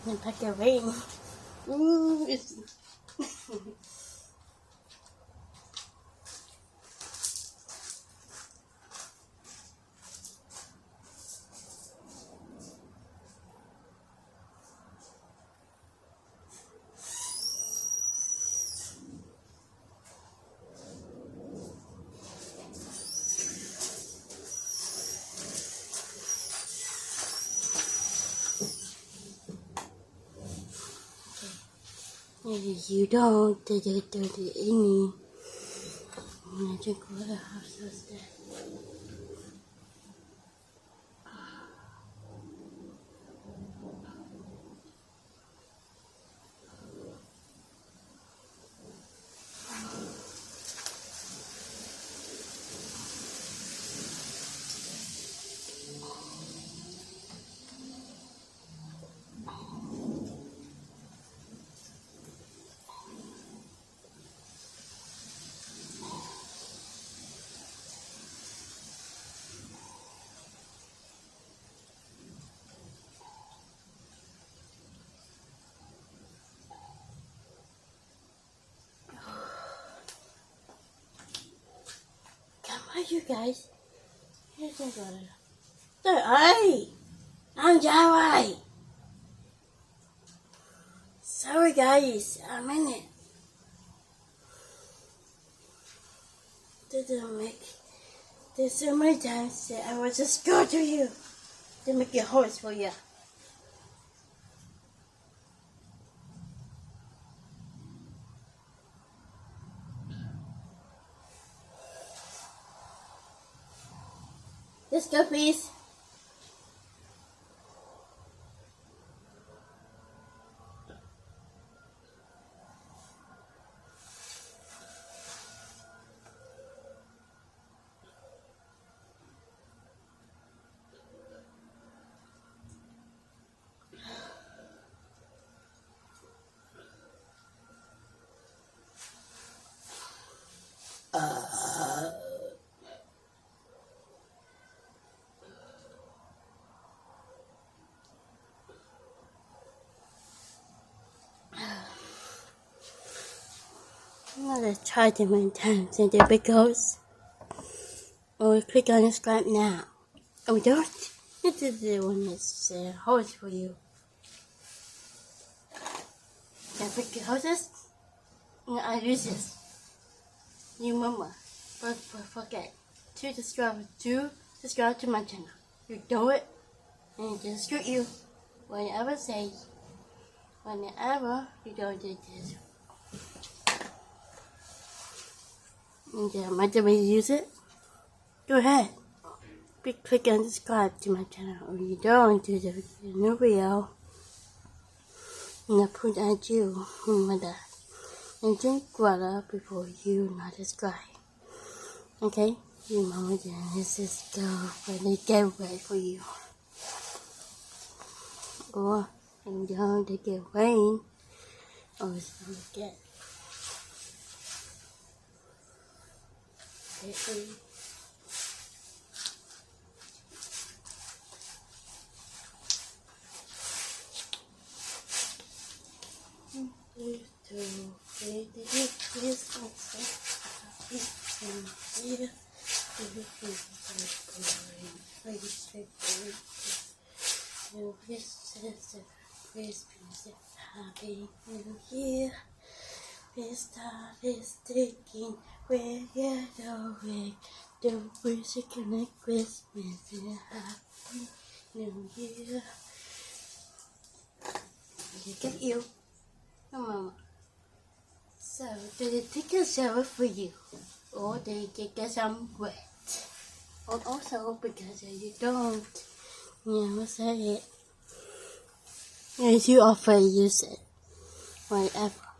and pack your rain. Ooh, it's you don't do any. I'm gonna drink water after that. Come on, you guys. Here's my water. Hey! I'm Jawai! Sorry guys, I'm in it. Didn't make there's so many times that I was just go to you to make a horse for you. Let's go, please. I'm gonna try to many times and there it goes. Or click on subscribe now. Oh, don't. This is the one that's horse for you. Can I pick your horses? No, I use this. You mama. But forget to subscribe to my channel. You do it and it just screw you. Whenever you don't do this. And might you use it? Go ahead. Click and subscribe to my channel. Or you don't do the new video. And I put at you my dad. And drink water before you not subscribe. Okay? You mama then this is go when they get wet for you. Or you don't they get rain. Or it's gonna get okay. Happy New Year. This stuff is taking where you're going. Don't wish you can Christmas and Happy New Year. Look at you. Come on. So, do they take a shower for you? Or they get some wet? Or also, because you don't never say it. If you often use it, whatever.